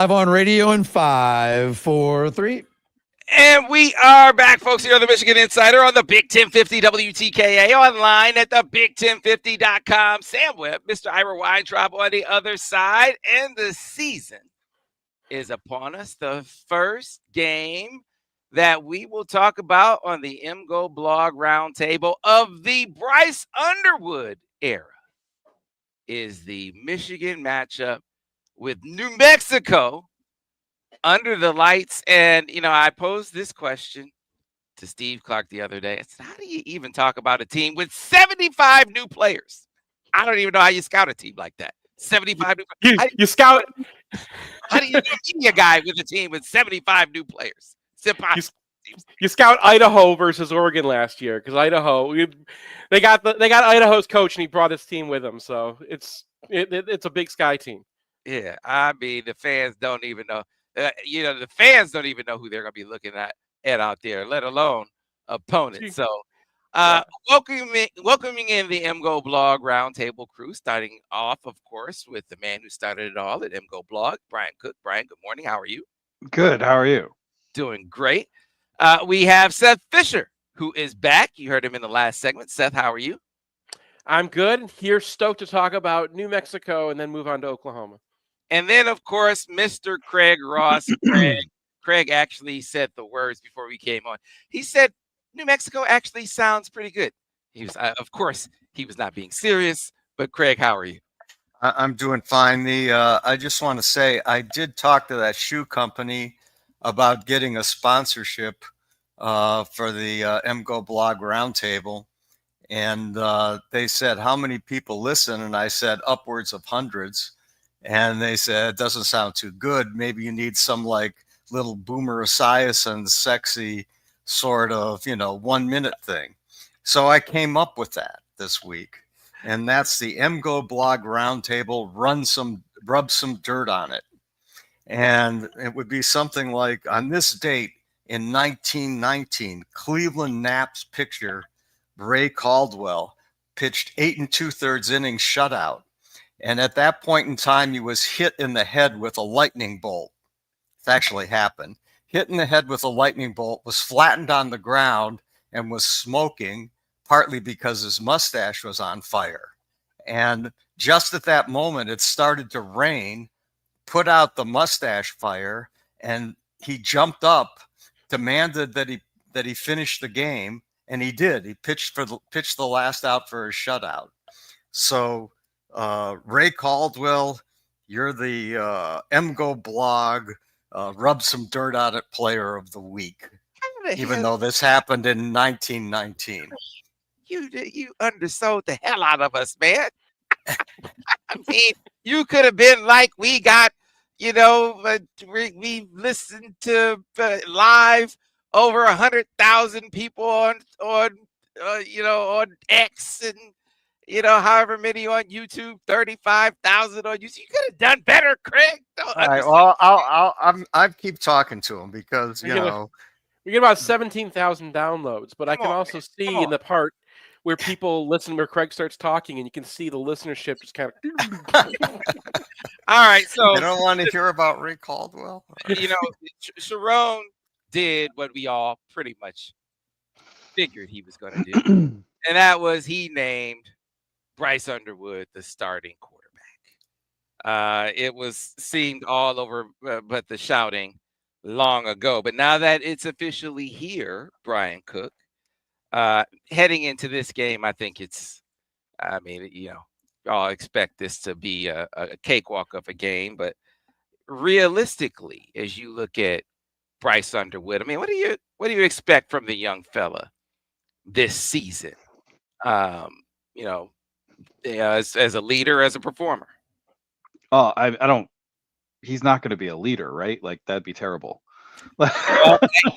Live on radio in 5, 4, 3. And we are back, folks, here on the Michigan Insider on the Big 1050 WTKA, online at the Big1050.com. Sam Webb, Mr. Ira Weintraub on the other side, and the season is upon us. The first game that we will talk about on the MGoBlog Roundtable of the Bryce Underwood era is the Michigan matchup with New Mexico under the lights. And, I posed this question to Steve Clark the other day. I said, how do you even talk about a team with 75 new players? I don't even know how you scout a team like that. 75 new players. You scout. How do you be a guy with a team with 75 new players? It's impossible. You scout Idaho versus Oregon last year because Idaho they got Idaho's coach and he brought his team with him, so it's a Big Sky team. Yeah, I mean the fans don't even know. The fans don't even know who they're going to be looking at out there, let alone opponents. So, welcoming in the MGoBlog Roundtable crew, starting off, of course, with the man who started it all at MGoBlog, Brian Cook. Brian, good morning. How are you? Good. How are you? Doing great. We have Seth Fisher, who is back. You heard him in the last segment. Seth, how are you? I'm good. Here, stoked to talk about New Mexico and then move on to Oklahoma. And then, of course, Mr. Craig Ross. Craig actually said the words before we came on. He said, New Mexico actually sounds pretty good. He was, of course, he was not being serious. But, Craig, how are you? I'm doing fine. I just want to say I did talk to that shoe company about getting a sponsorship for the MGoBlog Roundtable. And they said, how many people listen? And I said, upwards of hundreds. And they said, it doesn't sound too good. Maybe you need some like little Boomer Esiason sexy sort of, 1 minute thing. So I came up with that this week. And that's the MGoBlog Roundtable, rub some dirt on it. And it would be something like, on this date in 1919, Cleveland Knapp's pitcher, Ray Caldwell, pitched 8 2/3 innings shutout. And at that point in time, he was hit in the head with a lightning bolt. It's actually happened. Hit in the head with a lightning bolt, was flattened on the ground, and was smoking, partly because his mustache was on fire. And just at that moment, it started to rain, put out the mustache fire, and he jumped up, demanded that he finish the game, and he did. He pitched the last out for a shutout. So Ray Caldwell, you're the MGoBlog rub some dirt on it player of the week, even though this happened in 1919. You undersold the hell out of us, man. I mean, you could have been like, we got, we listened to live over 100,000 people on X, and however many on YouTube, 35,000 on YouTube. You could have done better, Craig. All right, well, I keep talking to him because we get about 17,000 downloads, but I can also see in the part where people listen, where Craig starts talking, and you can see the listenership just kind of. All right, so you don't want to hear about Ray Caldwell. Sharon did what we all pretty much figured he was going to do, and that was he named Bryce Underwood the starting quarterback. It was seemed all over, but the shouting long ago. But now that it's officially here, Brian Cook, heading into this game, I think y'all expect this to be a cakewalk of a game. But realistically, as you look at Bryce Underwood, I mean, what do you expect from the young fella this season? As a leader, as a performer. Oh, I don't. He's not going to be a leader, right? Like that'd be terrible.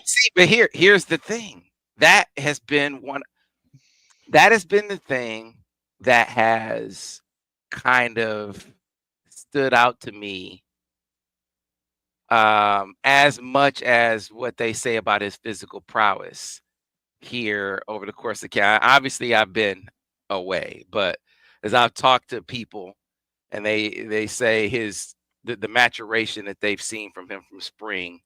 See, but here's the thing. That has been the thing that has kind of stood out to me, as much as what they say about his physical prowess here over the course of the camp. Obviously, I've been away, but as I've talked to people, and they say his the maturation that they've seen from him from spring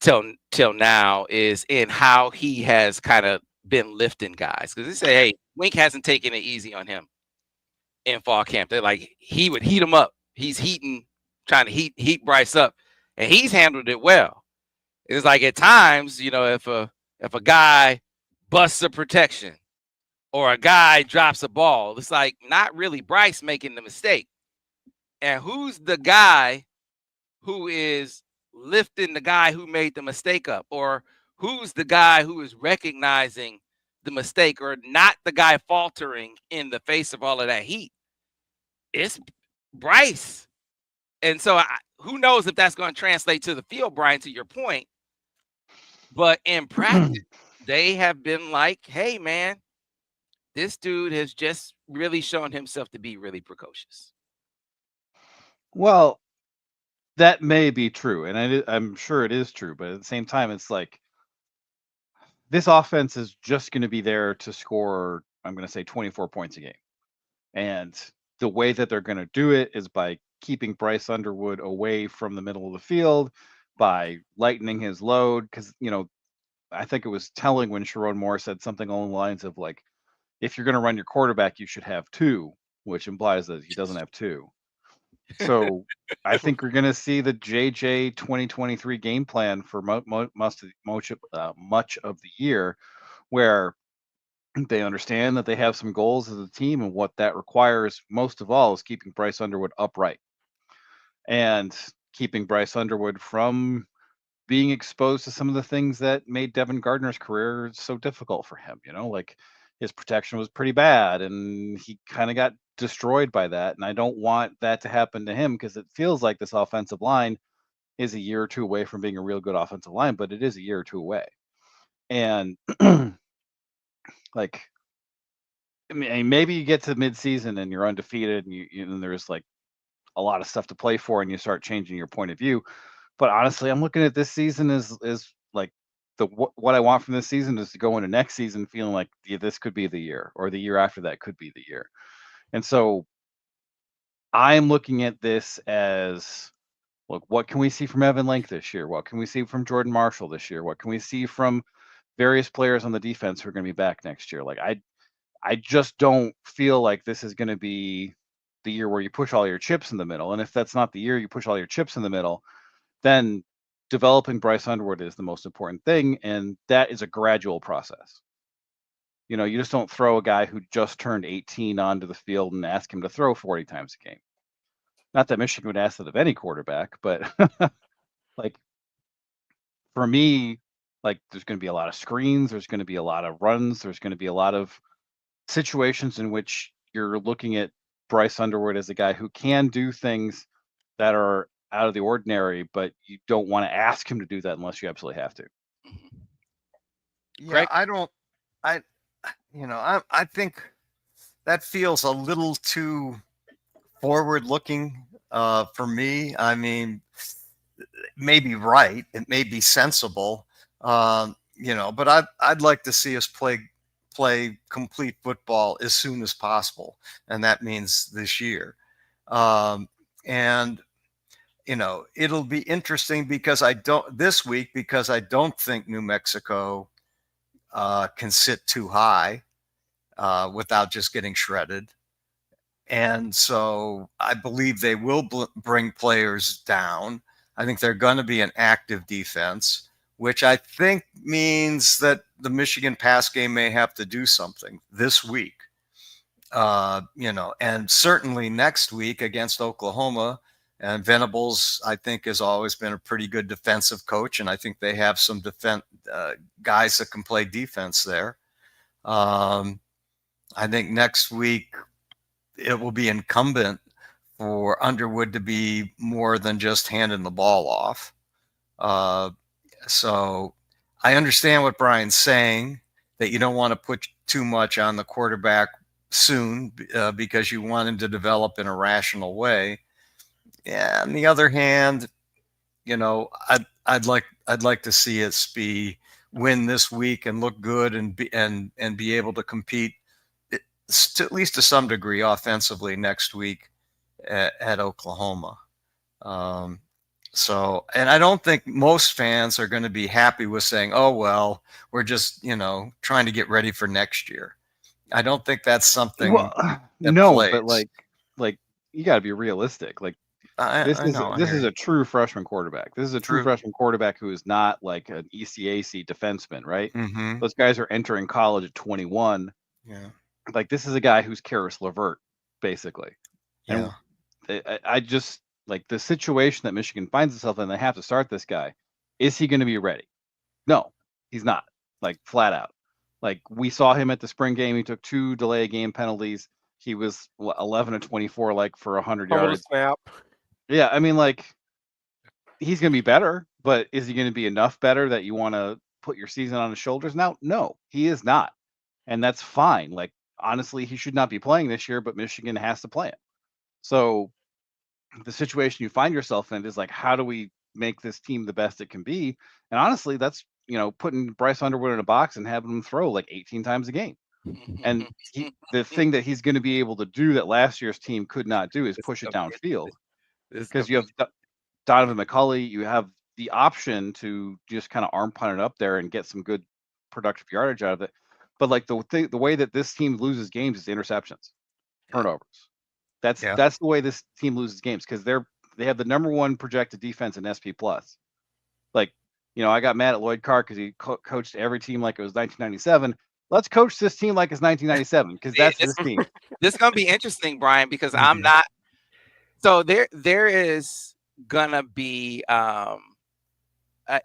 till now is in how he has kind of been lifting guys. Because they say, hey, Wink hasn't taken it easy on him in fall camp. They're like, he would heat him up. He's trying to heat Bryce up, and he's handled it well. It's like at times, if a guy busts a protection or a guy drops a ball, it's like not really Bryce making the mistake. And who's the guy who is lifting the guy who made the mistake up? Or who's the guy who is recognizing the mistake or not the guy faltering in the face of all of that heat? It's Bryce. And so who knows if that's going to translate to the field, Brian, to your point. But in practice, they have been like, hey, man, this dude has just really shown himself to be really precocious. Well, that may be true, and I'm sure it is true, but at the same time, it's like this offense is just going to be there to score, I'm going to say 24 points a game. And the way that they're going to do it is by keeping Bryce Underwood away from the middle of the field, by lightening his load. Because, I think it was telling when Sharon Moore said something along the lines of like, if you're going to run your quarterback, you should have two, which implies that he doesn't have two. So I think we're going to see the JJ 2023 game plan for much of the year, where they understand that they have some goals as a team, and what that requires most of all is keeping Bryce Underwood upright and keeping Bryce Underwood from being exposed to some of the things that made Devin Gardner's career so difficult for him. Like his protection was pretty bad and he kind of got destroyed by that. And I don't want that to happen to him, because it feels like this offensive line is a year or two away from being a real good offensive line, but it is a year or two away. And like, I mean, maybe you get to midseason and you're undefeated and there's like a lot of stuff to play for and you start changing your point of view. But honestly, I'm looking at this season as like what I want from this season is to go into next season feeling like this could be the year, or the year after that could be the year. And so I'm looking at this as, look, what can we see from Evan Link this year? What can we see from Jordan Marshall this year? What can we see from various players on the defense who are going to be back next year? Like I just don't feel like this is going to be the year where you push all your chips in the middle. And if that's not the year you push all your chips in the middle, then developing Bryce Underwood is the most important thing. And that is a gradual process. You just don't throw a guy who just turned 18 onto the field and ask him to throw 40 times a game. Not that Michigan would ask that of any quarterback, but like for me, like there's going to be a lot of screens. There's going to be a lot of runs. There's going to be a lot of situations in which you're looking at Bryce Underwood as a guy who can do things that are out of the ordinary, but you don't want to ask him to do that unless you absolutely have to. Yeah, Greg? I think that feels a little too forward-looking for me. I mean, it may be right, it may be sensible, but I'd like to see us play complete football as soon as possible, and that means this year. And it'll be interesting because I don't think New Mexico can sit too high without just getting shredded. And so I believe they will bring players down. I think they're going to be an active defense, which I think means that the Michigan pass game may have to do something this week. And certainly next week against Oklahoma. And Venables, I think, has always been a pretty good defensive coach, and I think they have some guys that can play defense there. I think next week it will be incumbent for Underwood to be more than just handing the ball off. So I understand what Brian's saying, that you don't want to put too much on the quarterback soon because you want him to develop in a rational way. Yeah, on the other hand, I'd like to see us win this week and look good and be able to compete at least to some degree offensively next week at Oklahoma. So, and I don't think most fans are going to be happy with saying, "Oh well, we're just trying to get ready for next year." I don't think that's something that no, plays. but like you got to be realistic. Like this I know. is a true freshman quarterback. This is a true True. freshman quarterback who is not like an ECAC defenseman, right? Mm-hmm. Those guys are entering college at 21. Yeah. Like this is a guy who's Karis LeVert, basically. Yeah. And I just like the situation that Michigan finds itself in. They have to start this guy. Is he going to be ready? No, he's not. Like flat out. Like we saw him at the spring game. He took 2 delay game penalties. He was 11 of 24, like for 100 yards. Snap. Yeah, I mean, like he's going to be better, but is he going to be enough better that you want to put your season on his shoulders now? No, he is not, and that's fine. Like honestly, he should not be playing this year, but Michigan has to play him. So the situation you find yourself in is like, how do we make this team the best it can be? And honestly, that's putting Bryce Underwood in a box and having him throw like 18 times a game. And the thing that he's going to be able to do that last year's team could not do is push it downfield, because you have Donovan McCulley, you have the option to just kind of arm punt it up there and get some good productive yardage out of it. But like the way that this team loses games is interceptions, turnovers. That's the way this team loses games, because they have the #1 projected defense in SP plus. Like, I got mad at Lloyd Carr because he coached every team like it was 1997. Let's coach this team like it's 1997, because that's this team. This is gonna be interesting, Brian, because I'm not. So there is gonna be an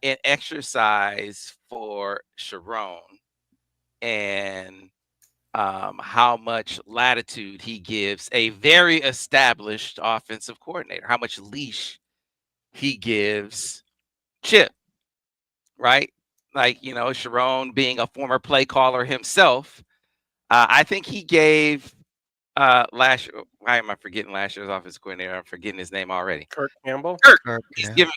exercise for Sharon and how much latitude he gives a very established offensive coordinator, how much leash he gives Chip, right? Like, Sharon being a former play caller himself, I think he gave last year. Why am I forgetting last year's offensive coordinator? I'm forgetting his name already. Kirk Campbell. Kirk. He's giving.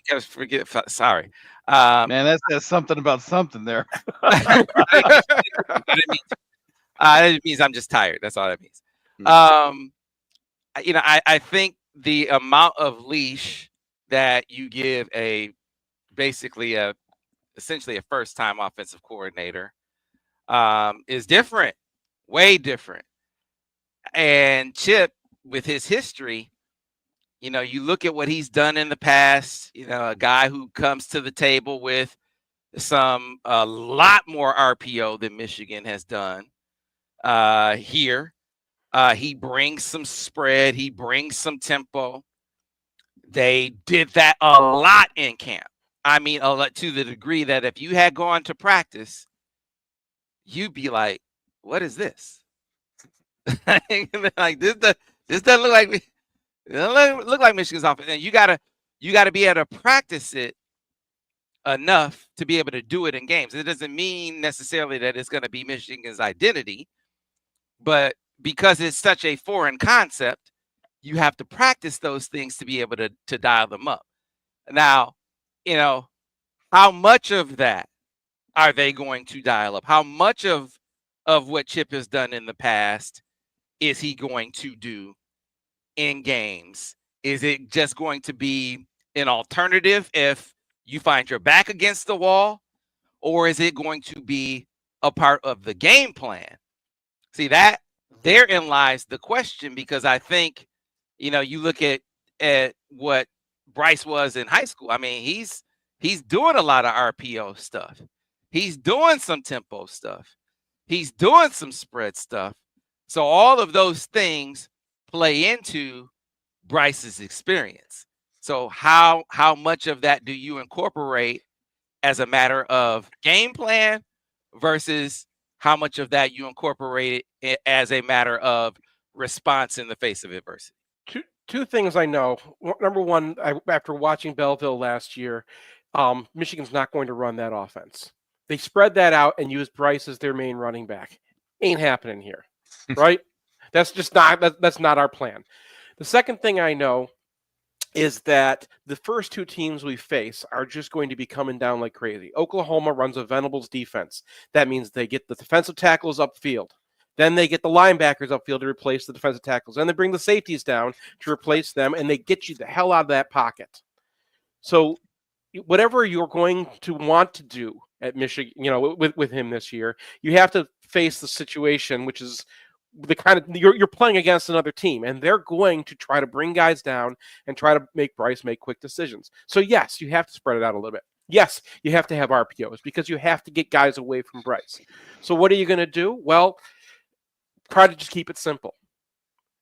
Sorry. Man, that's something about something there. It means I'm just tired. That's all that means. I think the amount of leash that you give essentially a first-time offensive coordinator is different, way different. And Chip, with his history, you look at what he's done in the past, a guy who comes to the table with a lot more RPO than Michigan has done here. He brings some spread. He brings some tempo. They did that a lot in camp. I mean, a lot, to the degree that if you had gone to practice, you'd be like, what is this? Like this doesn't look like me. It doesn't look like Michigan's offense. And you gotta be able to practice it enough to be able to do it in games. It doesn't mean necessarily that it's going to be Michigan's identity, but because it's such a foreign concept, you have to practice those things to be able to dial them up. Now, how much of that are they going to dial up? How much of what Chip has done in the past is he going to do in games? Is it just going to be an alternative if you find your back against the wall, or is it going to be a part of the game plan? See, that therein lies the question, because I think, you look at what Bryce was in high school. I mean, he's doing a lot of RPO stuff. He's doing some tempo stuff. He's doing some spread stuff. So all of those things play into Bryce's experience. So how much of that do you incorporate as a matter of game plan versus how much of that you incorporate it as a matter of response in the face of adversity? Two things I know. Number one, after watching Belleville last year, Michigan's not going to run that offense. They spread that out and use Bryce as their main running back. Ain't happening here, right? That's not our plan. The second thing I know is that the first two teams we face are just going to be coming down like crazy. Oklahoma runs a Venables defense. That means they get the defensive tackles upfield. Then they get the linebackers upfield to replace the defensive tackles. Then they bring the safeties down to replace them, and they get you the hell out of that pocket. So whatever you're going to want to do at Michigan, with him this year, you have to face the situation, which is the kind of you're playing against another team, and they're going to try to bring guys down and try to make Bryce make quick decisions. So yes, you have to spread it out a little bit. Yes, you have to have RPOs because you have to get guys away from Bryce. So what are you going to do? Well, try to just keep it simple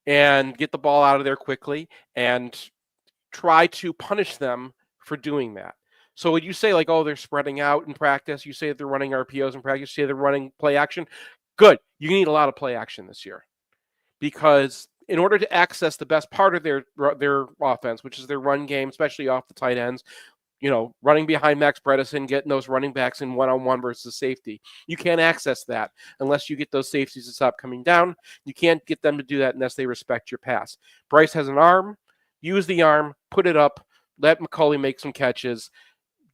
and get the ball out of there quickly and try to punish them for doing that. So when you say like, oh, they're spreading out in practice, you say that they're running RPOs in practice, you say they're running play action. Good. You need a lot of play action this year because in order to access the best part of their offense, which is their run game, especially off the tight ends, running behind Max Bredesen, getting those running backs in one-on-one versus safety. You can't access that unless you get those safeties to stop coming down. You can't get them to do that unless they respect your pass. Bryce has an arm. Use the arm. Put it up. Let McCauley make some catches.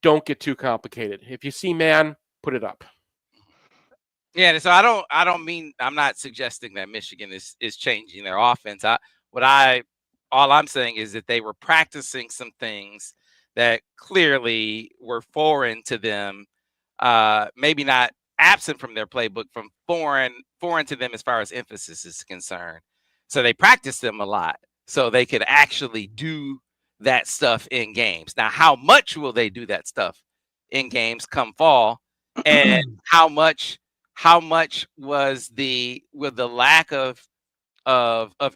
Don't get too complicated. If you see man, put it up. Yeah, so I'm not suggesting that Michigan is changing their offense. All I'm saying is that they were practicing some things that clearly were foreign to them, maybe not absent from their playbook, from foreign to them as far as emphasis is concerned. So they practiced them a lot so they could actually do that stuff in games. Now, how much will they do that stuff in games come fall? And how much was the lack of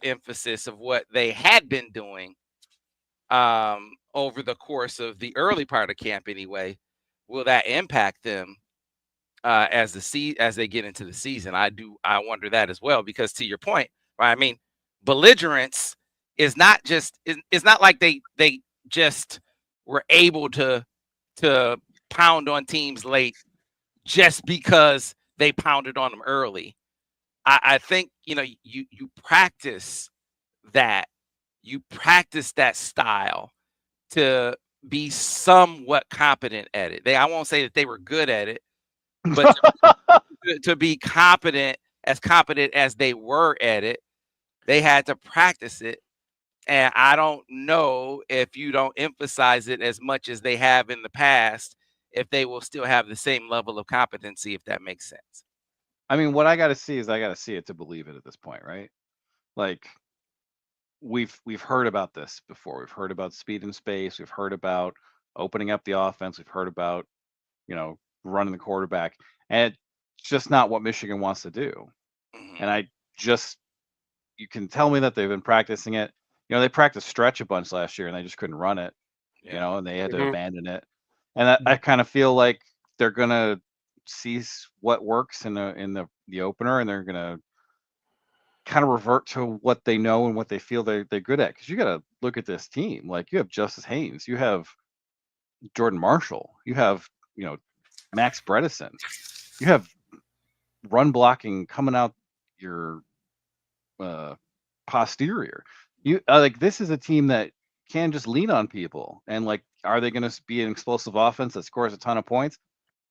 emphasis of what they had been doing over the course of the early part of camp anyway, will that impact them as they get into the season? I wonder that as well, because to your point, right? I mean, belligerence is not like they just were able to pound on teams late just because they pounded on them early. I think you practice that. You practice that style to be somewhat competent at it. I won't say that they were good at it, but to be competent as they were at it, they had to practice it. And I don't know if you don't emphasize it as much as they have in the past, if they will still have the same level of competency, if that makes sense. I mean, what I got to see is I got to see it to believe it at this point, right? Like we've heard about this before. We've heard about speed and space. We've heard about opening up the offense. We've heard about, running the quarterback, and it's just not what Michigan wants to do. Mm-hmm. And you can tell me that they've been practicing it. They practiced stretch a bunch last year and they just couldn't run it, and they had to abandon it. And I kind of feel like they're going to see what works in the opener, and they're going to kind of revert to what they know and what they feel they're good at. Because you got to look at this team. Like, you have Justice Haynes, you have Jordan Marshall, you have Max Bredesen, you have run blocking coming out your posterior. You this is a team that can just lean on people. And are they going to be an explosive offense that scores a ton of points?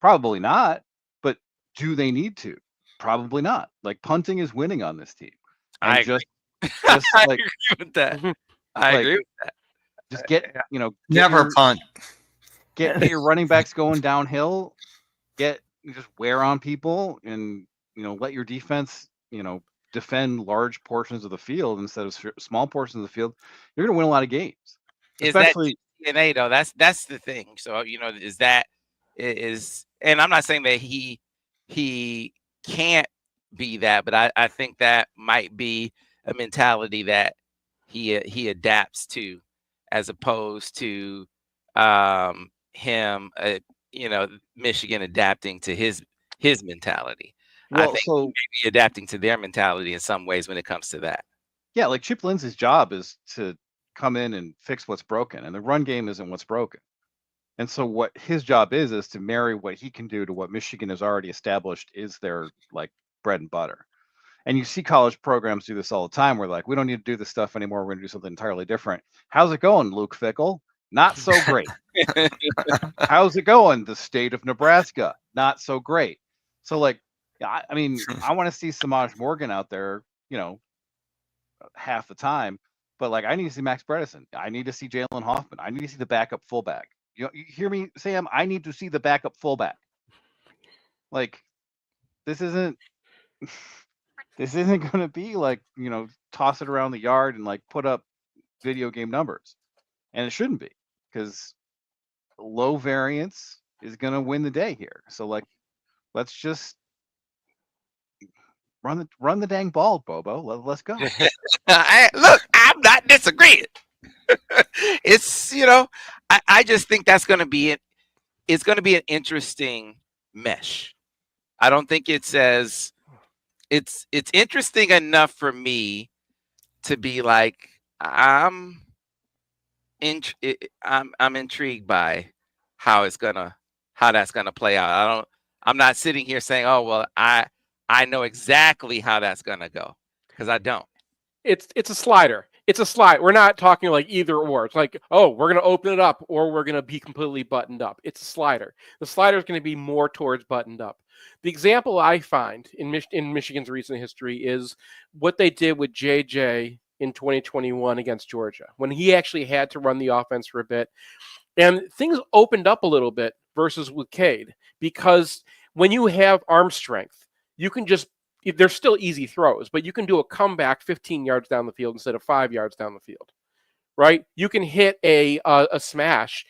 Probably not. But do they need to? Probably not. Punting is winning on this team. And I agree with that. I agree with that. Just get never punt. Get your running backs going downhill. Just wear on people, and let your defense defend large portions of the field instead of small portions of the field. You're going to win a lot of games. Especially DNA though. That's the thing. So and I'm not saying that he can't be that, but I think that might be a mentality that he adapts to, as opposed to him Michigan adapting to his mentality. Well, I think he may be adapting to their mentality in some ways when it comes to that. Yeah, like Chip Lindsey's job is to come in and fix what's broken, and the run game isn't what's broken. And so what his job is to marry what he can do to what Michigan has already established is their bread and butter. And you see college programs do this all the time, where we don't need to do this stuff anymore. We're going to do something entirely different. How's it going, Luke Fickell? Not so great. How's it going? The state of Nebraska? Not so great. So Yeah, I mean, I want to see Samaj Morgan out there, half the time. But like, I need to see Max Bredesen. I need to see Jalen Hoffman. I need to see the backup fullback. You hear me, Sam? I need to see the backup fullback. Like, this isn't going to be like, toss it around the yard and like put up video game numbers, and it shouldn't be, because low variance is going to win the day here. So like, let's just run the dang ball, Bobo. Let's go. Look, I'm not disagreeing. It's I just think that's going to be it. It's going to be an interesting mesh. I don't think it's interesting enough for me to be like, I'm intrigued by how that's gonna play out. I'm not sitting here saying, oh well, I know exactly how that's gonna go, because I don't. It's a slider. It's a slide. We're not talking like either or. It's like, oh, we're going to open it up or we're going to be completely buttoned up. It's a slider. The slider is going to be more towards buttoned up. The example I find in Michigan's recent history is what they did with JJ in 2021 against Georgia, when he actually had to run the offense for a bit. And things opened up a little bit versus with Cade, because when you have arm strength, you can just, they're still easy throws, but you can do a comeback 15 yards down the field instead of 5 yards down the field, right? You can hit a smash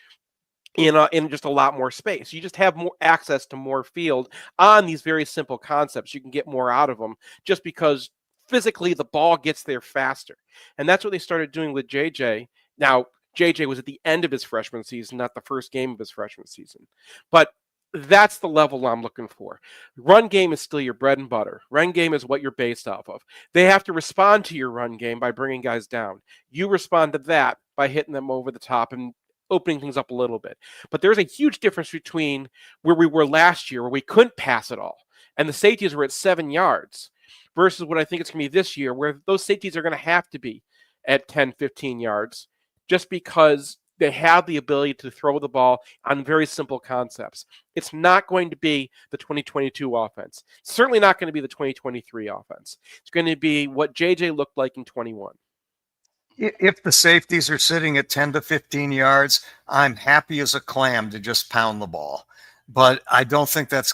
in just a lot more space. You just have more access to more field on these very simple concepts. You can get more out of them just because physically the ball gets there faster. And that's what they started doing with JJ. Now, JJ was at the end of his freshman season, not the first game of his freshman season. But that's the level I'm looking for. Run game is still your bread and butter. Run game is what you're based off of. They have to respond to your run game by bringing guys down. You respond to that by hitting them over the top and opening things up a little bit. But there's a huge difference between where we were last year, where we couldn't pass it all, and the safeties were at 7 yards, versus what I think it's going to be this year, where those safeties are going to have to be at 10, 15 yards, just because they have the ability to throw the ball on very simple concepts. It's not going to be the 2022 offense. It's certainly not going to be the 2023 offense. It's going to be what JJ looked like in 21. If the safeties are sitting at 10 to 15 yards, I'm happy as a clam to just pound the ball. But I don't think that's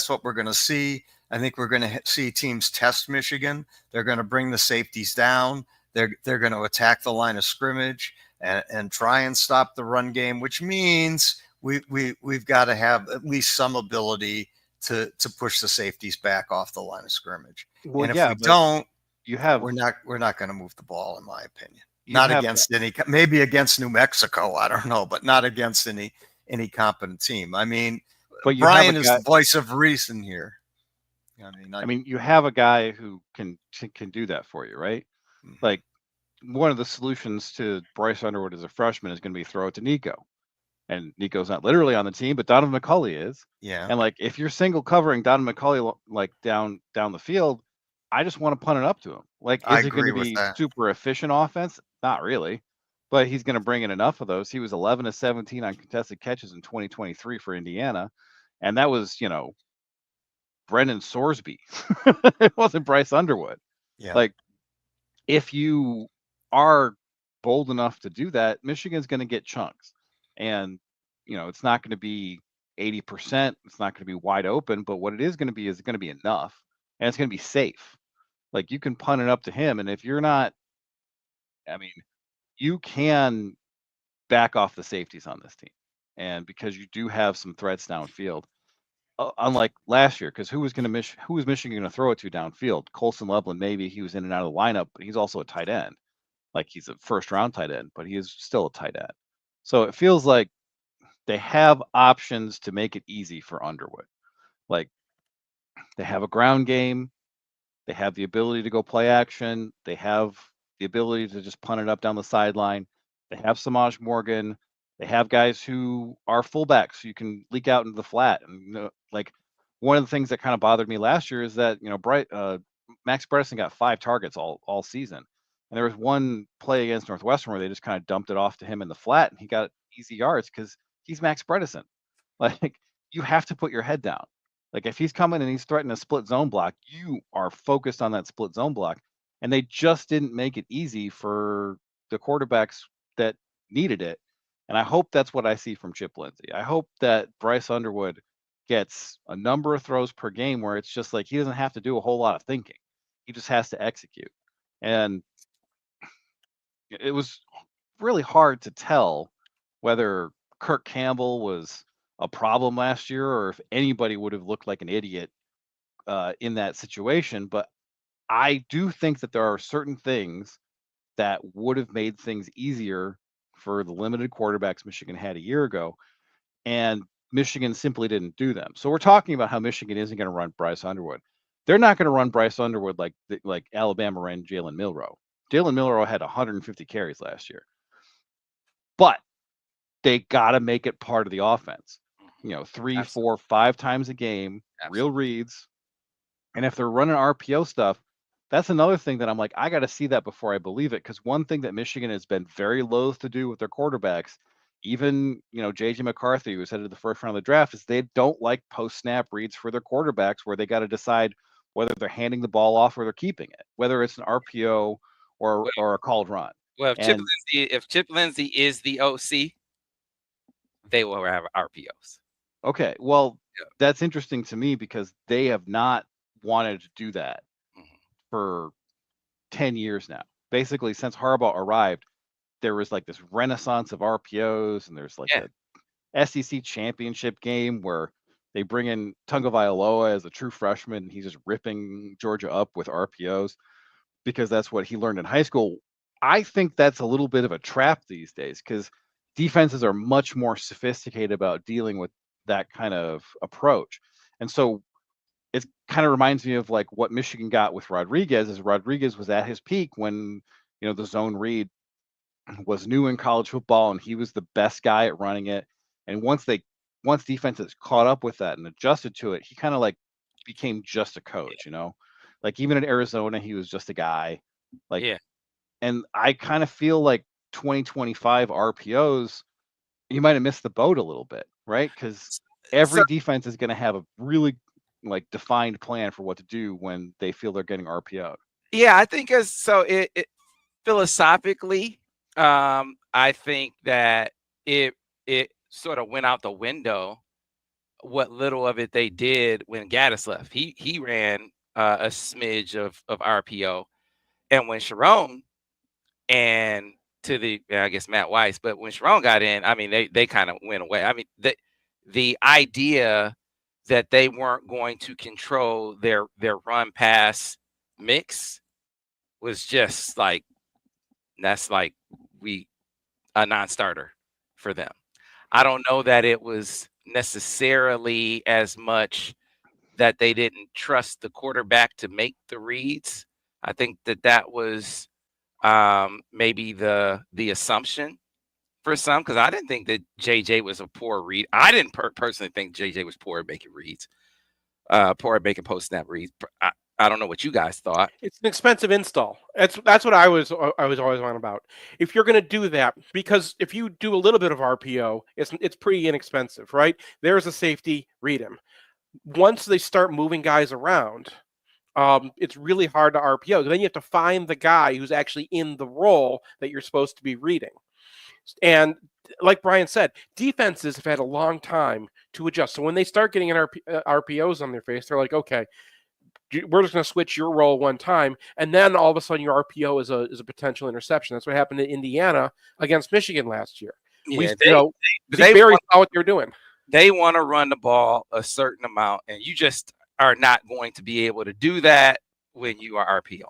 what we're going to see. I think we're going to see teams test Michigan. They're going to bring the safeties down. They're going to attack the line of scrimmage and try and stop the run game, which means we've got to have at least some ability to push the safeties back off the line of scrimmage. Well, and if we don't, we're not going to move the ball, in my opinion. Maybe against New Mexico, I don't know, but not against any competent team. I mean, but Brian is the voice of reason here. I mean, you have a guy who can do that for you, right? Mm-hmm. Like, one of the solutions to Bryce Underwood as a freshman is going to be throw it to Nico. And Nico's not literally on the team, but Donovan McCulley is. Yeah. And like, if you're single covering Donovan McCulley like down the field, I just want to punt it up to him. Like, is it going to be super efficient offense? Not really. But he's going to bring in enough of those. He was 11 of 17 on contested catches in 2023 for Indiana. And that was, Brendan Sorsby. It wasn't Bryce Underwood. Yeah. Like, if you are bold enough to do that, Michigan's going to get chunks. And, it's not going to be 80%. It's not going to be wide open. But what it is going to be enough. And it's going to be safe. Like, you can punt it up to him. And if you're not, you can back off the safeties on this team. And because you do have some threats downfield. Unlike last year, because who was Michigan going to throw it to downfield? Colson Loveland, maybe he was in and out of the lineup, but he's also a tight end. Like, he's a first-round tight end, but he is still a tight end. So it feels like they have options to make it easy for Underwood. Like, they have a ground game. They have the ability to go play action. They have the ability to just punt it up down the sideline. They have Samaj Morgan. They have guys who are fullbacks, so you can leak out into the flat. And like, one of the things that kind of bothered me last year is that Max Bredesen got 5 targets all season, and there was one play against Northwestern where they just kind of dumped it off to him in the flat, and he got easy yards because he's Max Bredesen. Like, you have to put your head down. Like if he's coming and he's threatening a split zone block, you are focused on that split zone block. And they just didn't make it easy for the quarterbacks that needed it. And I hope that's what I see from Chip Lindsey. I hope that Bryce Underwood gets a number of throws per game where it's just like he doesn't have to do a whole lot of thinking. He just has to execute. And it was really hard to tell whether Kirk Campbell was a problem last year or if anybody would have looked like an idiot in that situation. But I do think that there are certain things that would have made things easier for the limited quarterbacks Michigan had a year ago. And Michigan simply didn't do them. So we're talking about how Michigan isn't going to run Bryce Underwood. They're not going to run Bryce Underwood like Alabama ran Jalen Milroe. Jalen Milroe had 150 carries last year. But they got to make it part of the offense. 3, Absolutely. 4, 5 times a game, real reads. And if they're running RPO stuff, that's another thing that I'm like, I got to see that before I believe it. Because one thing that Michigan has been very loath to do with their quarterbacks, even, J.J. McCarthy, who was headed to the first round of the draft, is they don't like post-snap reads for their quarterbacks where they got to decide whether they're handing the ball off or they're keeping it, whether it's an RPO or a called run. Well, if Chip Lindsey is the OC, they will have RPOs. Okay, well, that's interesting to me because they have not wanted to do that for 10 years now. Basically, since Harbaugh arrived, there was like this renaissance of RPOs, and there's like a SEC championship game where they bring in Tagovailoa as a true freshman, and he's just ripping Georgia up with RPOs because that's what he learned in high school. I think that's a little bit of a trap these days because defenses are much more sophisticated about dealing with that kind of approach. And so it kind of reminds me of like what Michigan got with Rodriguez, as Rodriguez was at his peak when, the zone read was new in college football and he was the best guy at running it. And once defenses caught up with that and adjusted to it, he kind of like became just a coach, like even in Arizona, he was just a guy. And I kind of feel like 2025 RPOs, you might have missed the boat a little bit, right? Because every defense is going to have a really like defined plan for what to do when they feel they're getting RPO'd. Yeah, I think it philosophically, I think that it sort of went out the window what little of it they did when Gaddis left. He ran a smidge of RPO, and when Sharon and I guess Matt Weiss, but when Sharon got in, I mean they kind of went away. I mean the idea that they weren't going to control their run pass mix was just like that's like a non-starter for them. I don't know that it was necessarily as much that they didn't trust the quarterback to make the reads. I think that was maybe the assumption for some, because I didn't think that JJ was a poor read. I didn't personally think JJ was poor at making reads, poor at making post snap reads. I don't know what you guys thought. It's an expensive install. That's what I was always on about. If you're going to do that, because if you do a little bit of RPO, it's pretty inexpensive, right? There's a safety, read him. Once they start moving guys around, it's really hard to RPO. Then you have to find the guy who's actually in the role that you're supposed to be reading. And like Brian said, defenses have had a long time to adjust. So when they start getting RPOs on their face, they're like, okay, we're just going to switch your role one time, and then all of a sudden your RPO is a potential interception. That's what happened to Indiana against Michigan last year. Yeah, they saw what they were doing. They want to run the ball a certain amount, and you just are not going to be able to do that when you are RPOing.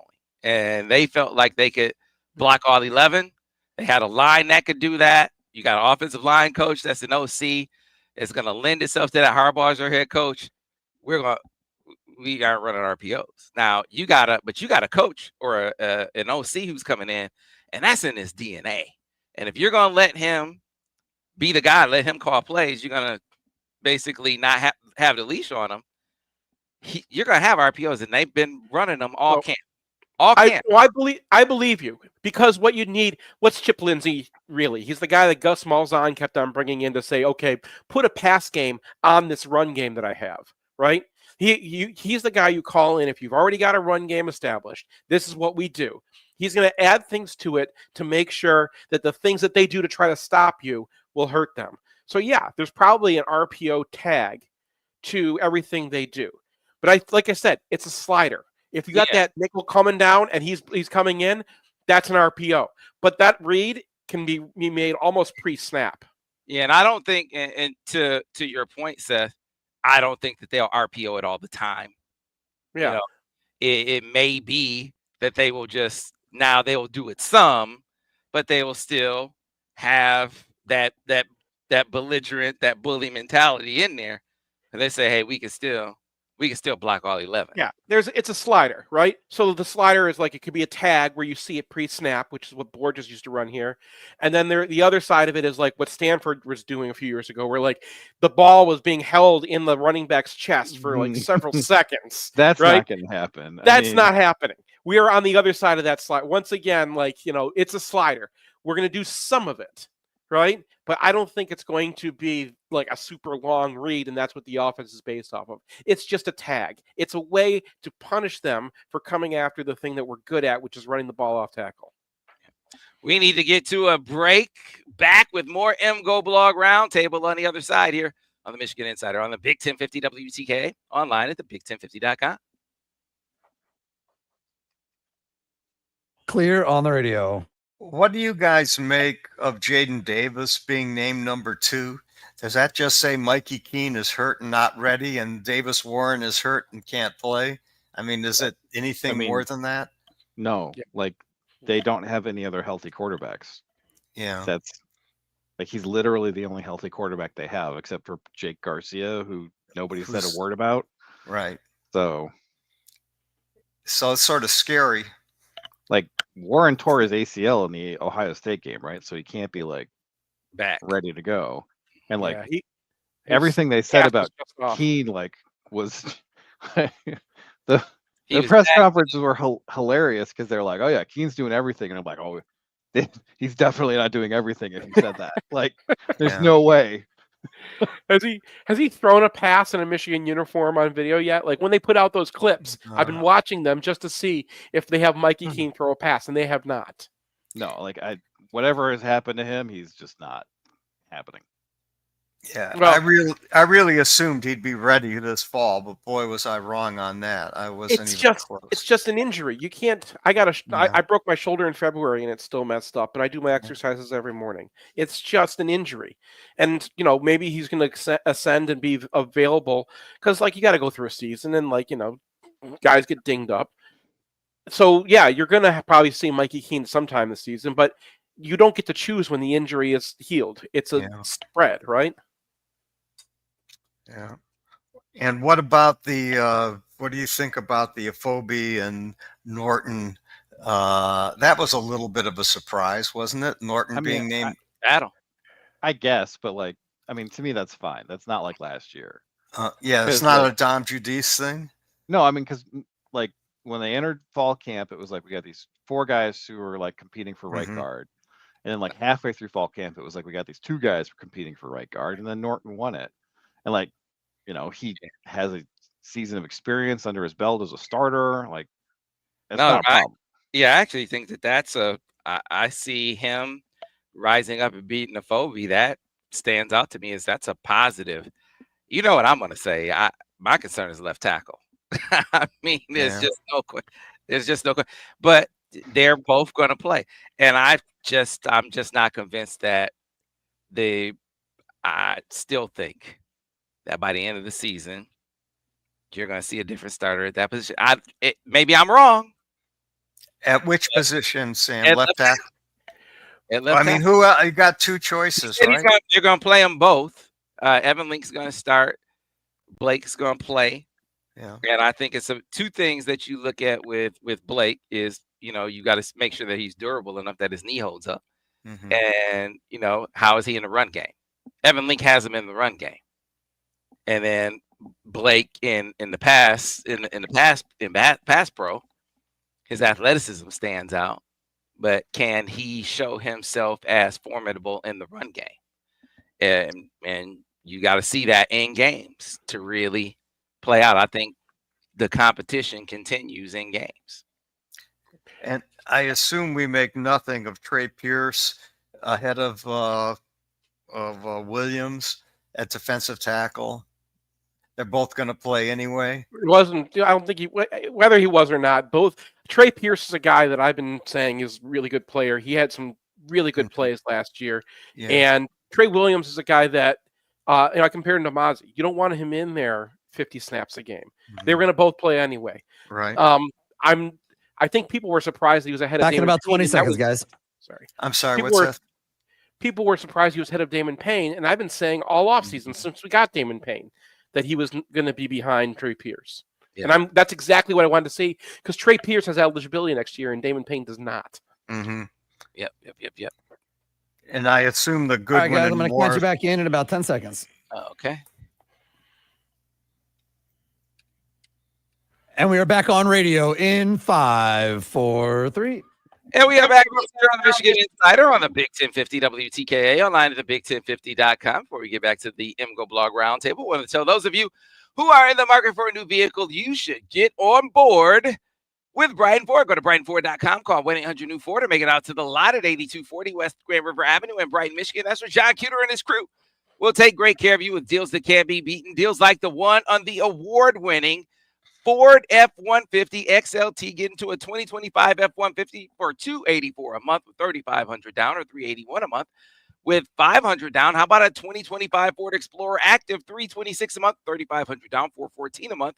And they felt like they could block all 11. They had a line that could do that. You got an offensive line coach that's an OC. It's going to lend itself to that. Harbaugh's our head coach. We aren't running RPOs. Now, you got a coach or an OC who's coming in, and that's in his DNA. And if you're going to let him be the guy, let him call plays, you're going to basically not have the leash on him. You're going to have RPOs, and they've been running them all camp. I believe you, because what you need, what's Chip Lindsey really? He's the guy that Gus Malzahn kept on bringing in to say, okay, put a pass game on this run game that I have, right? He's the guy you call in if you've already got a run game established. This is what we do. He's going to add things to it to make sure that the things that they do to try to stop you will hurt them. So yeah, there's probably an RPO tag to everything they do. But like I said, it's a slider. If you got that nickel coming down and he's coming in, that's an RPO. But that read can be made almost pre-snap. Yeah, and I don't think, and to your point, Seth, I don't think that they'll RPO it all the time. Yeah, you know, it may be that they will just now they will do it some, but they will still have that belligerent, that bully mentality in there, and they say, hey, we can still block all 11. Yeah, it's a slider, right? So the slider is like, it could be a tag where you see it pre-snap, which is what Borges used to run here. And then the other side of it is like what Stanford was doing a few years ago, where like the ball was being held in the running back's chest for like several seconds. That's right? not going to happen. That's not happening. We are on the other side of that slide. Once again, like, it's a slider. We're going to do some of it, right? But I don't think it's going to be like a super long read, and that's what the offense is based off of. It's just a tag. It's a way to punish them for coming after the thing that we're good at, which is running the ball off tackle. We need to get to a break. Back with more MGoBlog Roundtable on the other side here on the Michigan Insider on the Big 1050 WTKA, online at the big1050.com. Clear on the radio. What do you guys make of Jaden Davis being named number 2? Does that just say Mikey Keene is hurt and not ready, and Davis Warren is hurt and can't play? I mean, is it anything more than that? No, like they don't have any other healthy quarterbacks. Yeah. That's like he's literally the only healthy quarterback they have, except for Jake Garcia, who nobody said a word about. Right. So it's sort of scary. Like Warren tore his ACL in the Ohio State game, right? So he can't be like back ready to go. And like everything they said about Keene, like was the press conferences were hilarious because they're like, oh yeah, Keene's doing everything, and I'm like, oh, he's definitely not doing everything if he said that. Like, there's no way. Has he thrown a pass in a Michigan uniform on video yet? Like when they put out those clips, I've been watching them just to see if they have Mikey Keene throw a pass, and they have not. No, like whatever has happened to him, he's just not happening. Yeah, well, I really assumed he'd be ready this fall, but boy, was I wrong on that. I wasn't even close. It's just an injury. You can't. I broke my shoulder in February, and it's still messed up. And I do my exercises every morning. It's just an injury, and maybe he's going to ascend and be available because, like, you got to go through a season, and like guys get dinged up. So yeah, you're going to probably see Mikey Keene sometime this season, but you don't get to choose when the injury is healed. It's a spread, right? Yeah. And what about what do you think about the Afobe and Norton? That was a little bit of a surprise, wasn't it? Norton being named battle. I guess, but like, I mean, to me, that's fine. That's not like last year. Yeah, it's not a Dom Judice thing. No, I mean, because like when they entered fall camp, it was like we got these 4 guys who were like competing for right guard. And then like halfway through fall camp, it was like we got these 2 guys competing for right guard, and then Norton won it. And like, he has a season of experience under his belt as a starter. Like, that's not a problem. I actually think that's I see him rising up and beating Afobe. That stands out to me as that's a positive. You know what I'm going to say? My concern is left tackle. I mean, there's just no question. But they're both going to play, and I'm just not convinced that I still think that by the end of the season, you're going to see a different starter at that position. Maybe I'm wrong. At which position, Sam? Left tackle. I mean, you got 2 choices, right? You're going to play them both. Evan Link's going to start. Blake's going to play. Yeah. And I think it's 2 things that you look at with Blake is, you got to make sure that he's durable enough that his knee holds up. And, how is he in the run game? Evan Link has him in the run game. And then Blake in the pass pro, his athleticism stands out, but can he show himself as formidable in the run game? And you got to see that in games to really play out. I think the competition continues in games. And I assume we make nothing of Trey Pierce ahead of Williams at defensive tackle. They're both going to play anyway. It wasn't. I don't think whether he was or not. Both. Trey Pierce is a guy that I've been saying is a really good player. He had some really good plays last year, and Trey Williams is a guy that I compared him to Mozzie. You don't want him in there 50 snaps a game. They were going to both play anyway. Right. I think people were surprised he was ahead of Back in Damon about Payne, 20 seconds, guys. Sorry. I'm sorry. People were surprised he was ahead of Damon Payne, and I've been saying all offseason since we got Damon Payne that he was going to be behind Trey Pierce. Yeah. And that's exactly what I wanted to see, because Trey Pierce has eligibility next year and Damon Payne does not. Mm-hmm. Yep. And I assume the good all right, guys, I'm going to count you back in about 10 seconds. Okay. And we are back on radio in 5, 4, 3. And we are back here on the Michigan Insider on the Big 1050 WTKA, online at the Big1050.com. Before we get back to the MGoBlog Roundtable, I want to tell those of you who are in the market for a new vehicle, you should get on board with Brighton Ford. Go to BrightonFord.com, call 1-800-NEW-FORD, or make it out to the lot at 8240 West Grand River Avenue in Brighton, Michigan. That's where John Cuter and his crew will take great care of you with deals that can't be beaten. Deals like the one on the award-winning Ford F-150 XLT. Get into a 2025 F-150 for $284 a month with $3,500 down, or $381 a month with $500 down. How about a 2025 Ford Explorer Active, $326 a month, $3,500 down, $414 a month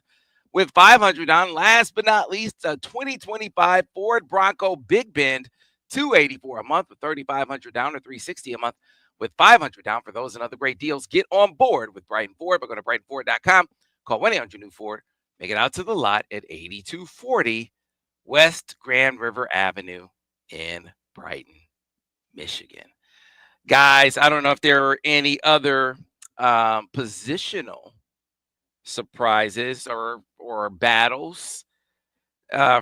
with $500 down. Last but not least, a 2025 Ford Bronco Big Bend, $284 a month with $3,500 down, or $360 a month with $500 down. For those and other great deals, get on board with Brighton Ford. But go to BrightonFord.com, call 1-800-NEW-FORD. Make it out to the lot at 8240 West Grand River Avenue in Brighton, Michigan. Guys, I don't know if there are any other positional surprises or battles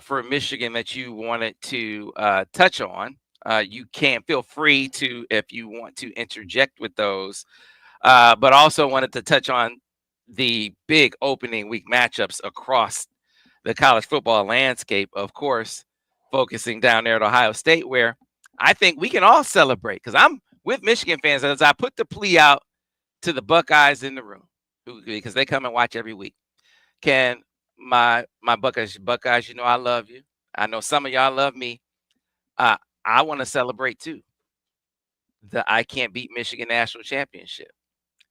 for Michigan that you wanted to touch on. You can feel free to, if you want to interject with those, but also wanted to touch on the big opening week matchups across the college football landscape, of course, focusing down there at Ohio State, where I think we can all celebrate, because I'm with Michigan fans as I put the plea out to the Buckeyes in the room, because they come and watch every week. Can my Buckeyes, you know I love you. I know some of y'all love me. I want to celebrate too. The I Can't Beat Michigan National Championship.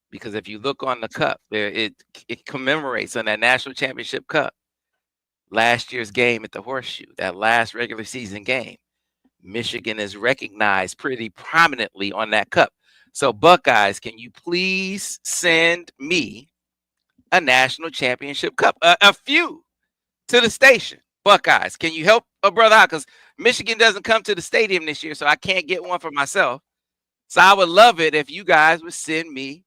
Because if you look on the cup, there it commemorates on that national championship cup last year's game at the Horseshoe, that last regular season game. Michigan is recognized pretty prominently on that cup. So Buckeyes, can you please send me a national championship cup? A few to the station. Buckeyes, can you help a brother out? Because Michigan doesn't come to the stadium this year, so I can't get one for myself. So I would love it if you guys would send me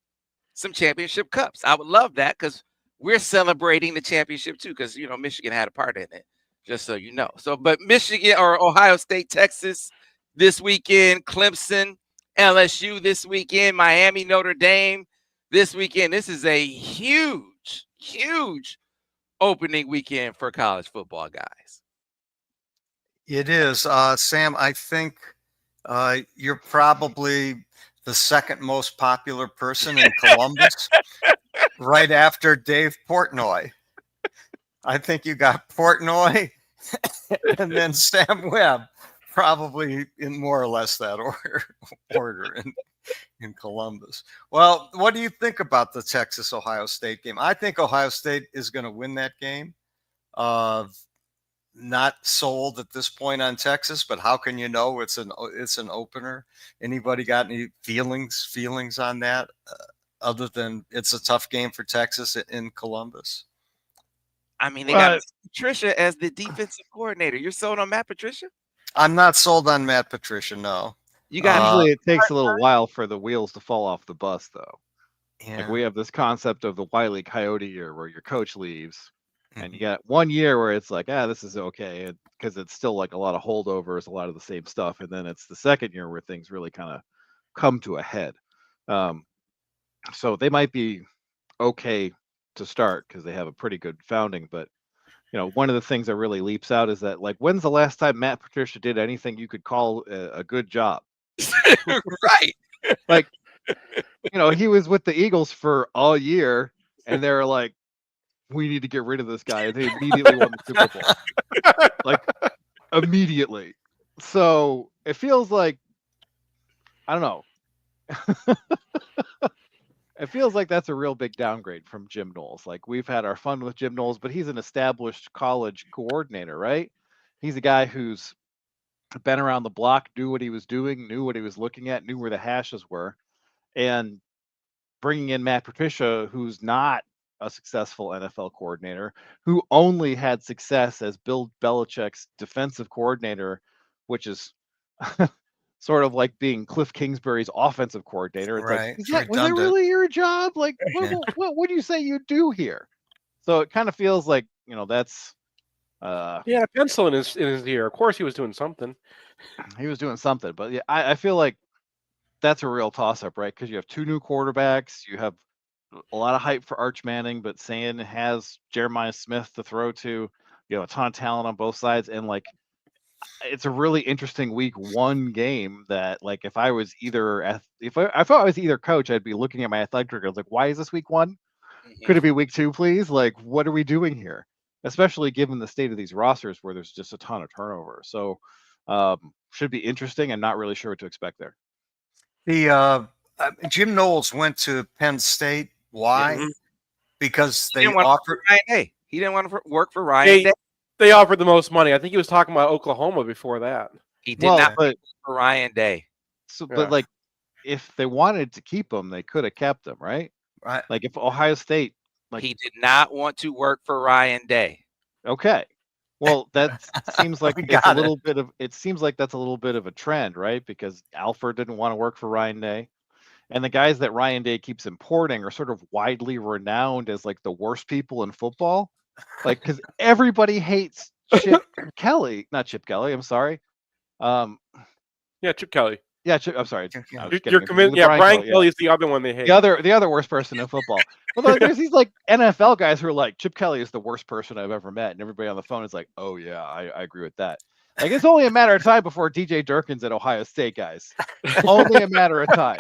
some championship cups. I would love that, because we're celebrating the championship too, because Michigan had a part in it, just so you know. So, but Michigan or Ohio State, Texas this weekend, Clemson, LSU this weekend, Miami, Notre Dame this weekend. This is a huge, huge opening weekend for college football, guys. It is. Sam, I think you're probably the second most popular person in Columbus, right after Dave Portnoy. I think you got Portnoy and then Sam Webb, probably in more or less that order in Columbus. Well, what do you think about the Texas-Ohio State game? I think Ohio State is going to win that game. Not sold at this point on Texas, but how can you know? It's an opener. Anybody got any feelings on that, other than it's a tough game for Texas in Columbus? I mean, they got Patricia as the defensive coordinator. You're sold on Matt Patricia? I'm not sold on Matt Patricia, no. Usually it takes a little while for the wheels to fall off the bus, though. Yeah. Like, we have this concept of the Wile E. Coyote year, where your coach leaves. And you got 1 year where it's like, this is okay, because it's still like a lot of holdovers, a lot of the same stuff. And then it's the second year where things really kind of come to a head. So they might be okay to start because they have a pretty good founding. But one of the things that really leaps out is that, like, when's the last time Matt Patricia did anything you could call a good job? Right. Like, he was with the Eagles for all year, and they were like, we need to get rid of this guy. And they immediately won the Super Bowl. Like, immediately. So it feels like, I don't know. It feels like that's a real big downgrade from Jim Knowles. Like, we've had our fun with Jim Knowles, but he's an established college coordinator, right? He's a guy who's been around the block, knew what he was doing, knew what he was looking at, knew where the hashes were. And bringing in Matt Patricia, who's not a successful NFL coordinator, who only had success as Bill Belichick's defensive coordinator, which is sort of like being Cliff Kingsbury's offensive coordinator. It's Right. like, was that really your job? Like, what would you say you do here? So it kind of feels like, that's yeah, a pencil in his ear. Of course, he was doing something. he was doing something. But yeah, I feel like that's a real toss-up, right? Because you have two new quarterbacks, you have a lot of hype for Arch Manning, but San has Jeremiah Smith to throw to, a ton of talent on both sides, and like, it's a really interesting week one game that, like, if I was either if I was either coach, I'd be looking at my athletic director. I was like, why is this week one? Could it be week two, please? Like, what are we doing here? Especially given the state of these rosters where there's just a ton of turnover. So should be interesting. I'm not really sure what to expect there. The Jim Knowles went to Penn State. Why? Mhm. Because He they didn't want offered. Ryan Day. He didn't want to work for Ryan Day. They offered the most money. I think he was talking about Oklahoma before that. He did not but work for Ryan Day. so, Yeah. but like, if they wanted to keep him, they could have kept him, right? Right. Like, if Ohio State, like, He did not want to work for Ryan Day. okay, well, that seems like We it's a got little bit of. It seems like that's a little bit of a trend, right? Because Alford didn't want to work for Ryan Day, and the guys that Ryan Day keeps importing are sort of widely renowned as like the worst people in football, like, because everybody hates Chip Kelly, not Chip Kelly. I'm sorry. Yeah, Chip Kelly. Yeah, I'm sorry. I was You're getting confused convinced. with Yeah, Brian Kelly, Kelly is the other one they hate. the other worst person in football. Well, there's these like NFL guys who are like, Chip Kelly is the worst person I've ever met, and everybody on the phone is like, oh yeah, I agree with that. Like, it's only a matter of time before DJ Durkin's at Ohio State, guys. Only a matter of time.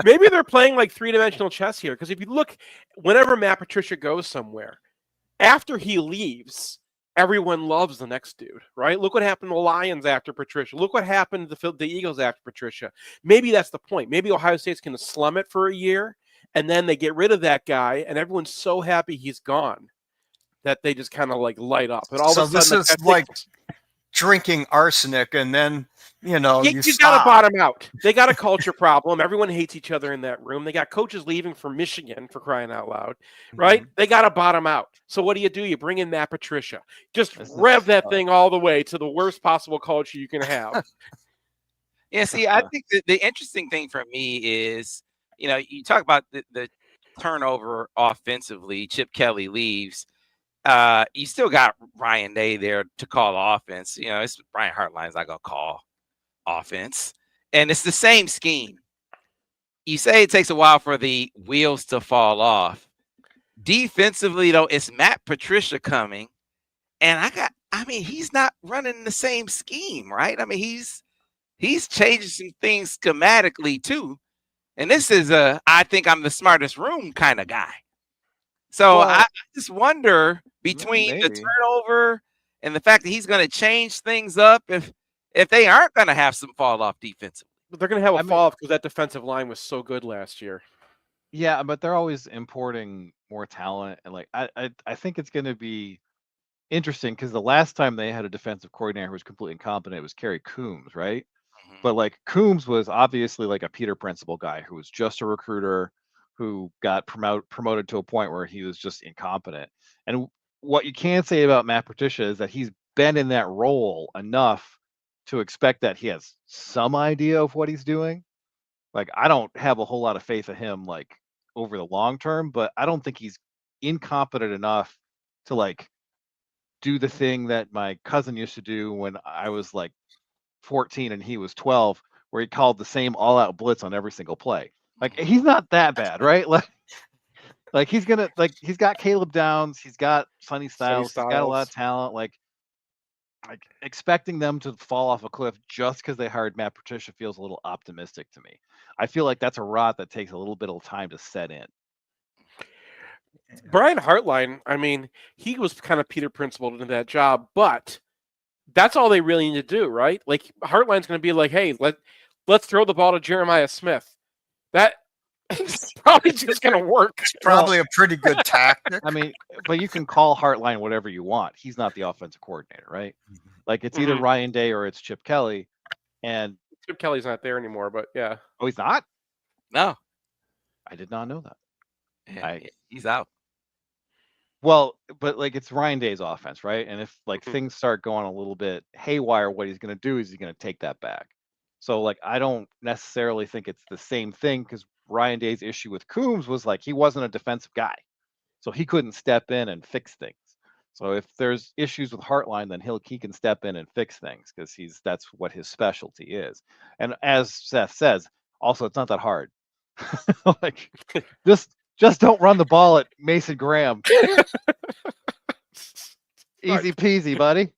Maybe they're playing like three-dimensional chess here, because if you look, whenever Matt Patricia goes somewhere, after he leaves, everyone loves the next dude, right? Look what happened to the Lions after Patricia. Look what happened to the Eagles after Patricia. Maybe that's the point. Maybe Ohio State's going to slum it for a year, and then they get rid of that guy, and everyone's so happy he's gone that they just kind of like light up. And all So of a sudden, this is like drinking arsenic, and then you got to bottom out. They got a culture problem. Everyone hates each other in that room. They got coaches leaving for Michigan, for crying out loud, right? They got to bottom out. So what do? You bring in Matt Patricia. Just rev that thing all the way to the worst possible culture you can have. Yeah, see, I think the interesting thing for me is, you talk about the turnover offensively. Chip Kelly leaves. You still got Ryan Day there to call offense. It's Brian Hartline's not gonna call offense, and it's the same scheme. You say it takes a while for the wheels to fall off. Defensively, though, it's Matt Patricia coming, and he's not running the same scheme, right? I mean, he's changing some things schematically too, and this is I think I'm the smartest room kind of guy. So I just wonder, between the turnover and the fact that he's going to change things up, if they aren't going to have some fall off defensively. But they're going to have a fall off because that defensive line was so good last year. Yeah, but they're always importing more talent, and like I think it's going to be interesting because the last time they had a defensive coordinator who was completely incompetent, it was Kerry Coombs, right? Mm-hmm. But like, Coombs was obviously like a Peter Principle guy who was just a recruiter who got promoted to a point where he was just incompetent. And what you can say about Matt Patricia is that he's been in that role enough to expect that he has some idea of what he's doing. Like, I don't have a whole lot of faith in him, like, over the long term, but I don't think he's incompetent enough to like do the thing that my cousin used to do when I was like 14 and he was 12, where he called the same all-out blitz on every single play. Like, he's not that bad, right? Like, Like he's got Caleb Downs, he's got Sonny Styles, he's got a lot of Styles. talent. Like expecting them to fall off a cliff just because they hired Matt Patricia feels a little optimistic to me. I feel like that's a rot that takes a little bit of time to set in. Brian Hartline, I mean, he was kind of Peter Principled into that job, but that's all they really need to do, right? Like Hartline's going to be like, hey, let's throw the ball to Jeremiah Smith. That is probably just going to work. Probably a pretty good tactic. I mean, but you can call Hartline whatever you want. He's not the offensive coordinator, right? Like it's either Ryan Day or it's Chip Kelly. And Chip Kelly's not there anymore, but yeah. Oh, he's not? No. I did not know that. Yeah, he's out. Well, but like it's Ryan Day's offense, right? And if like things start going a little bit haywire, what he's going to do is he's going to take that back. So like I don't necessarily think it's the same thing because Ryan Day's issue with Coombs was like he wasn't a defensive guy, so he couldn't step in and fix things. So if there's issues with Hartline, then he can step in and fix things because that's what his specialty is. And as Seth says, also it's not that hard. Like just don't run the ball at Mason Graham. Easy peasy, buddy.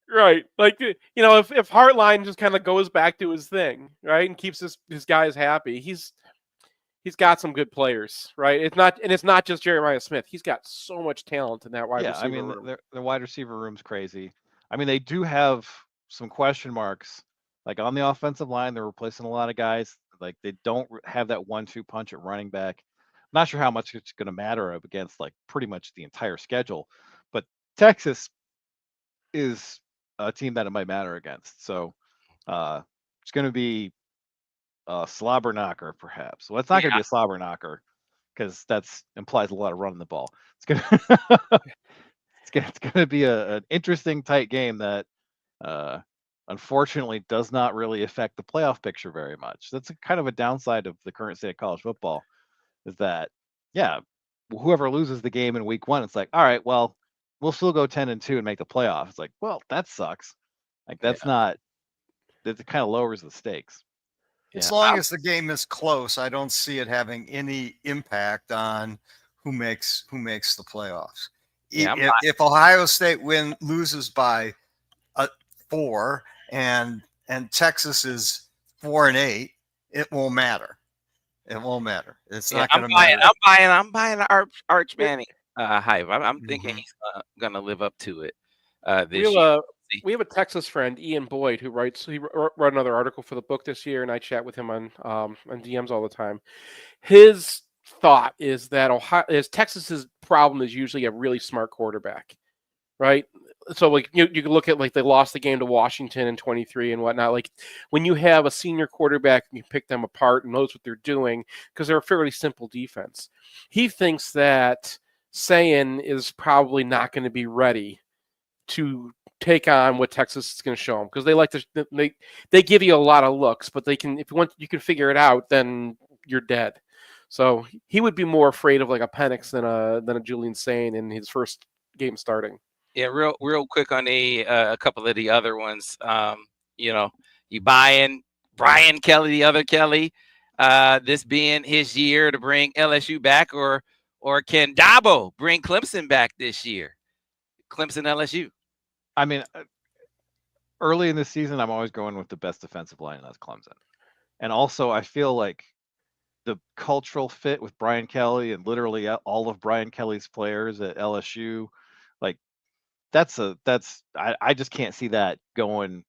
Right. Like, you know, if Hartline just kind of goes back to his thing, right, and keeps his guys happy, he's got some good players, right? It's not just Jeremiah Smith. He's got so much talent in that wide receiver room. The wide receiver room's crazy. I mean, they do have some question marks. Like on the offensive line, they're replacing a lot of guys. Like they don't have that 1-2 punch at running back. I'm not sure how much it's going to matter up against like pretty much the entire schedule, but Texas is a team that it might matter against. So it's going to be a slobber knocker, perhaps. Well, it's not going to be a slobber knocker because that implies a lot of running the ball. It's going to be an interesting, tight game that unfortunately does not really affect the playoff picture very much. That's kind of a downside of the current state of college football. Is that whoever loses the game in week 1, it's like, all right, well, we'll still go 10-2 and make the playoff. It's like, well, that sucks. Like that's not. That kind of lowers the stakes. As long as the game is close, I don't see it having any impact on who makes the playoffs. If Ohio State loses by 4 and Texas is 4-8, it won't matter. It won't matter. It's not going to matter. I'm buying the Arch Manning hype. I'm thinking he's going to live up to it this year. We have a Texas friend, Ian Boyd, who wrote another article for the book this year, and I chat with him on DMs all the time. His thought is that Texas's problem is usually a really smart quarterback, right? So like you can look at like they lost the game to Washington in 23 and whatnot. Like when you have a senior quarterback, you pick them apart and knows what they're doing because they're a fairly simple defense. He thinks that Sayan is probably not going to be ready to take on what Texas is going to show them because they like to they give you a lot of looks, but if you can figure it out, then you're dead. So he would be more afraid of like a Penix than a Julian Sayin in his first game starting. Yeah, real quick on a couple of the other ones. You buying Brian Kelly, the other Kelly, this being his year to bring LSU back, or can Dabo bring Clemson back this year? Clemson LSU. I mean, early in the season, I'm always going with the best defensive line, and that's Clemson. And also, I feel like the cultural fit with Brian Kelly and literally all of Brian Kelly's players at LSU, like I just can't see that going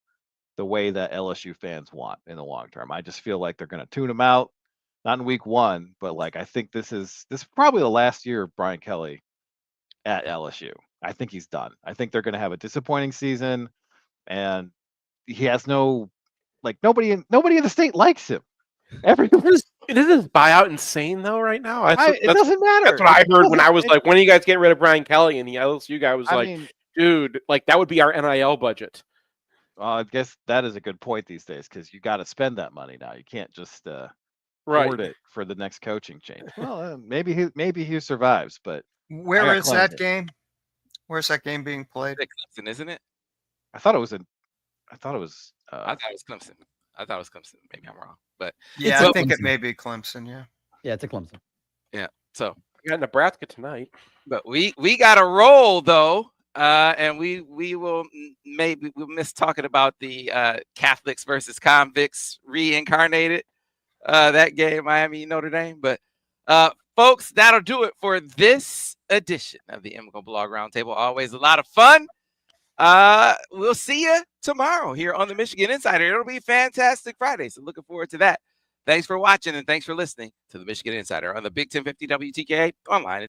the way that LSU fans want in the long term. I just feel like they're going to tune him out, not in week 1, but like I think this is probably the last year of Brian Kelly at LSU. I think he's done. I think they're going to have a disappointing season, and he has nobody in the state likes him. Isn't his buyout insane though right now? It doesn't matter. That's what I heard when I was like, when are you guys getting rid of Brian Kelly? And the LSU guy was dude, like that would be our NIL budget. I guess that is a good point these days because you got to spend that money now. You can't just hoard it for the next coaching change. Well, maybe he survives, but where is that game? Where's that game being played? Clemson, isn't it? I thought it was Clemson. I thought it was Clemson. Maybe I'm wrong, but yeah, I think it may be Clemson. Yeah, it's a Clemson. Yeah. So We got Nebraska tonight. But we got to roll though, and we will maybe we'll miss talking about the Catholics versus convicts reincarnated that game, Miami Notre Dame. But folks, that'll do it for this edition of the MGoBlog Roundtable. Always a lot of fun. We'll see you tomorrow here on the Michigan Insider. It'll be fantastic Friday, so looking forward to that. Thanks for watching and thanks for listening to the Michigan Insider on the Big 1050 WTKA online.